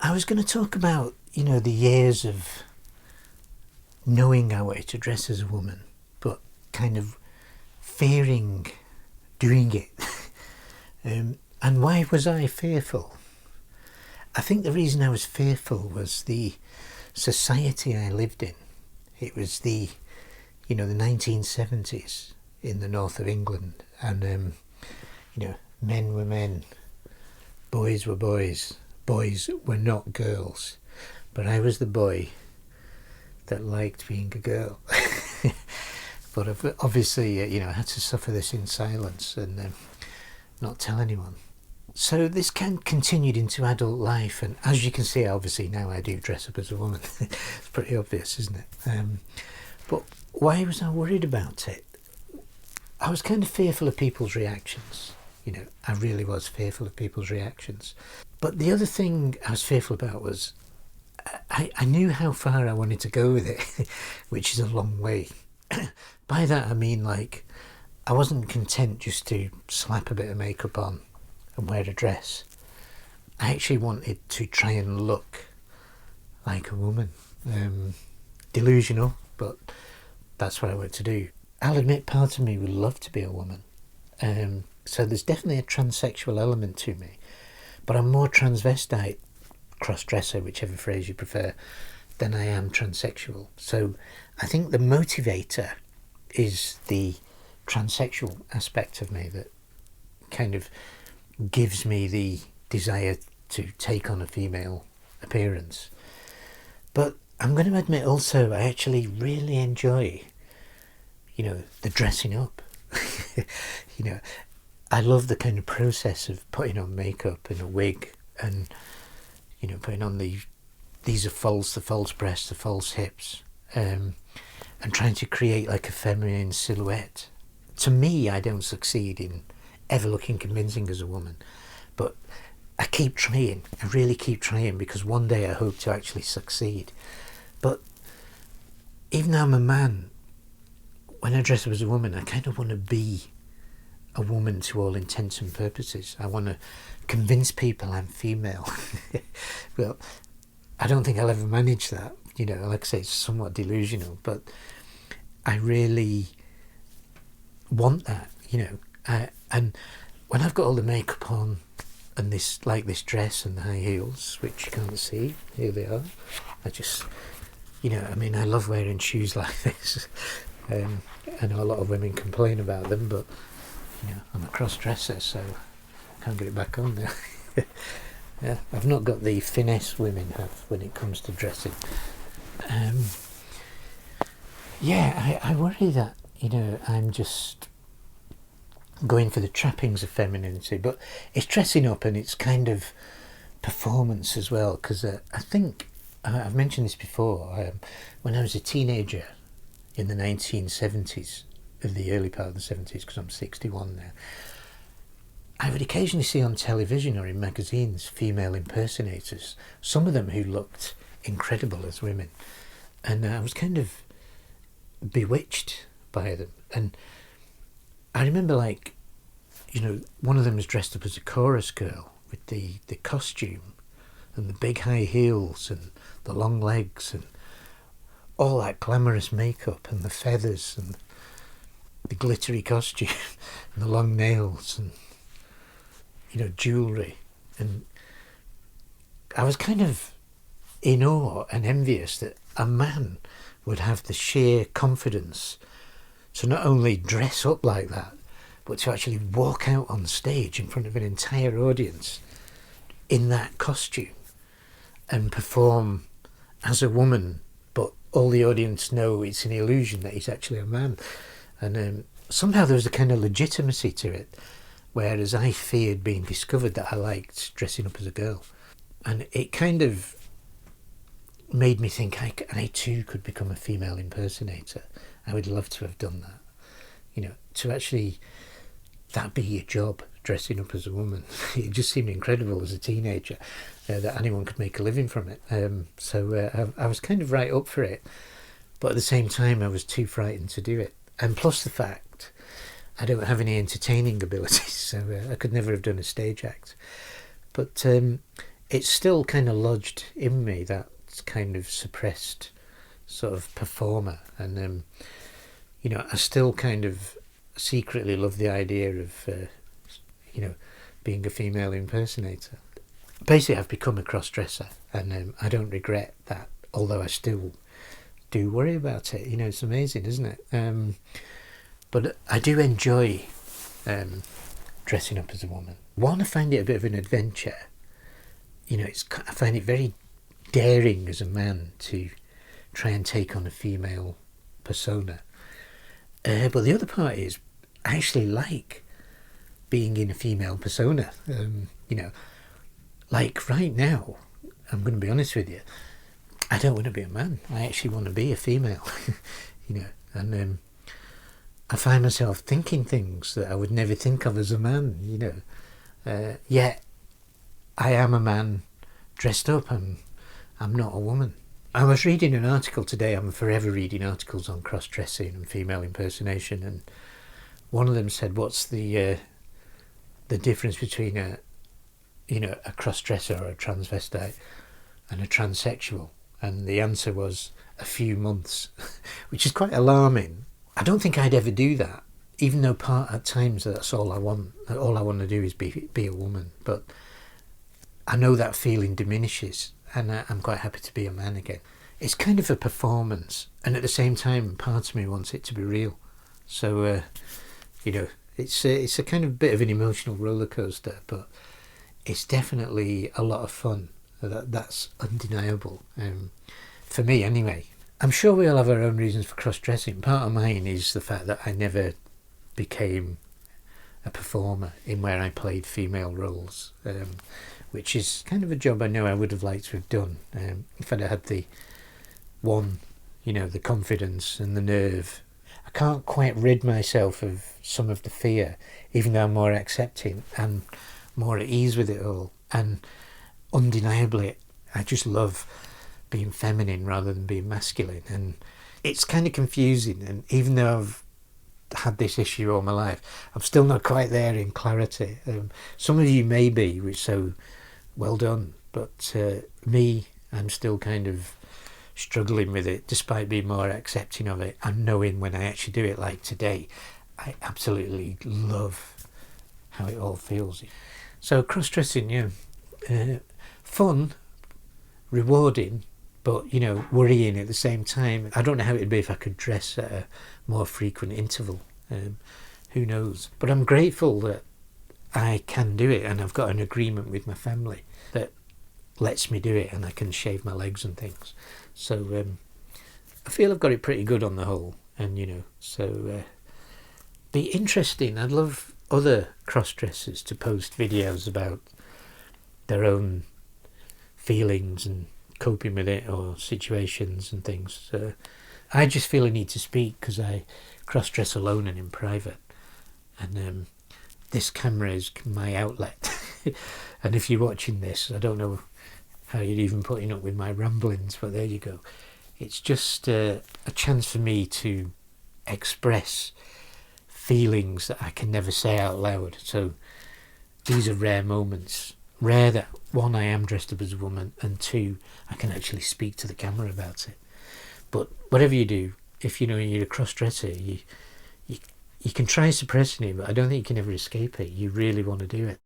I was going to talk about, the years of knowing how to dress as a woman, but kind of fearing doing it. And why was I fearful? I think the reason I was fearful was the society I lived in. It was the 1970s in the north of England, and men were men, boys were boys, boys were not girls, but I was the boy that liked being a girl. But obviously, I had to suffer this in silence and not tell anyone. So this continued into adult life, and as you can see, obviously now I do dress up as a woman. It's pretty obvious, isn't it? But why was I worried about it? I was kind of fearful of people's reactions. I really was fearful of people's reactions. But the other thing I was fearful about was I knew how far I wanted to go with it, which is a long way. By that I mean, I wasn't content just to slap a bit of makeup on and wear a dress. I actually wanted to try and look like a woman. Delusional, but that's what I wanted to do. I'll admit part of me would love to be a woman. So there's definitely a transsexual element to me, but I'm more transvestite, cross-dresser, whichever phrase you prefer, than I am transsexual. So I think the motivator is the transsexual aspect of me that kind of gives me the desire to take on a female appearance. But I'm going to admit also I actually really enjoy, the dressing up. I love the kind of process of putting on makeup and a wig and, putting on these are false, the false breasts, the false hips, and trying to create like a feminine silhouette. To me, I don't succeed in ever looking convincing as a woman, but I keep trying. I really keep trying, because one day I hope to actually succeed. But even though I'm a man, when I dress up as a woman, I kind of want to be a woman to all intents and purposes. I want to convince people I'm female. Well, I don't think I'll ever manage that. Like I say, it's somewhat delusional, but I really want that, and when I've got all the makeup on and this dress and the high heels, which you can't see, here they are. I just, I love wearing shoes like this. I know a lot of women complain about them, but I'm a cross-dresser, so I can't get it back on now. Yeah, I've not got the finesse women have when it comes to dressing. I worry that, I'm just going for the trappings of femininity, but it's dressing up and it's kind of performance as well, because I think, I've mentioned this before, when I was a teenager in the 1970s, in the early part of the 70s, because I'm 61 now, I would occasionally see on television or in magazines female impersonators, some of them who looked incredible as women, and I was kind of bewitched by them. And I remember, one of them was dressed up as a chorus girl with the costume and the big high heels and the long legs and all that glamorous makeup and the feathers and the glittery costume and the long nails and jewellery. And I was kind of in awe and envious that a man would have the sheer confidence to not only dress up like that, but to actually walk out on stage in front of an entire audience in that costume and perform as a woman, but all the audience know it's an illusion that he's actually a man. And somehow there was a kind of legitimacy to it, whereas I feared being discovered that I liked dressing up as a girl. And it kind of made me think I too could become a female impersonator. I would love to have done that. To actually, that be your job, dressing up as a woman. It just seemed incredible as a teenager that anyone could make a living from it. So I was kind of right up for it, but at the same time I was too frightened to do it. And plus the fact I don't have any entertaining abilities, so I could never have done a stage act. But it's still kind of lodged in me, that kind of suppressed sort of performer. And I still kind of secretly love the idea of being a female impersonator. Basically, I've become a cross-dresser, and I don't regret that, although I still do worry about it. It's amazing, isn't it? But I do enjoy dressing up as a woman. One, I find it a bit of an adventure. I find it very daring as a man to try and take on a female persona. But the other part is, I actually like being in a female persona. Like right now, I'm going to be honest with you, I don't want to be a man. I actually want to be a female. And I find myself thinking things that I would never think of as a man. Yet I am a man dressed up, and I'm not a woman. I was reading an article today. I'm forever reading articles on cross-dressing and female impersonation, and one of them said, what's the difference between a cross-dresser or a transvestite and a transsexual? And the answer was a few months, which is quite alarming. I don't think I'd ever do that, even though at times that's all I want. All I want to do is be a woman. But I know that feeling diminishes, and I'm quite happy to be a man again. It's kind of a performance, and at the same time, part of me wants it to be real. So, it's a kind of bit of an emotional roller coaster, but it's definitely a lot of fun. That's undeniable, for me anyway. I'm sure we all have our own reasons for cross-dressing. Part of mine is the fact that I never became a performer in where I played female roles, which is kind of a job I know I would have liked to have done if I'd had the confidence and the nerve. I can't quite rid myself of some of the fear, even though I'm more accepting and more at ease with it all. And undeniably, I just love being feminine rather than being masculine, and it's kind of confusing. And even though I've had this issue all my life, I'm still not quite there in clarity. Some of you may be, which so well done, but me, I'm still kind of struggling with it, despite being more accepting of it and knowing when I actually do it, like today, I absolutely love how it all feels. So cross-dressing, fun, rewarding, but worrying at the same time. I don't know how it'd be if I could dress at a more frequent interval. Who knows? But I'm grateful that I can do it, and I've got an agreement with my family that lets me do it, and I can shave my legs and things. So I feel I've got it pretty good on the whole, and so be interesting. I'd love other cross-dressers to post videos about their own feelings and coping with it, or situations and things. I just feel I need to speak because I cross-dress alone and in private, and this camera is my outlet. And if you're watching this, I don't know how you're even putting up with my ramblings, but there you go. It's just a chance for me to express feelings that I can never say out loud. So these are rare moments. Rare that, one, I am dressed up as a woman, and two, I can actually speak to the camera about it. But whatever you do, if you're a cross-dresser, you can try suppressing it, but I don't think you can ever escape it. You really want to do it.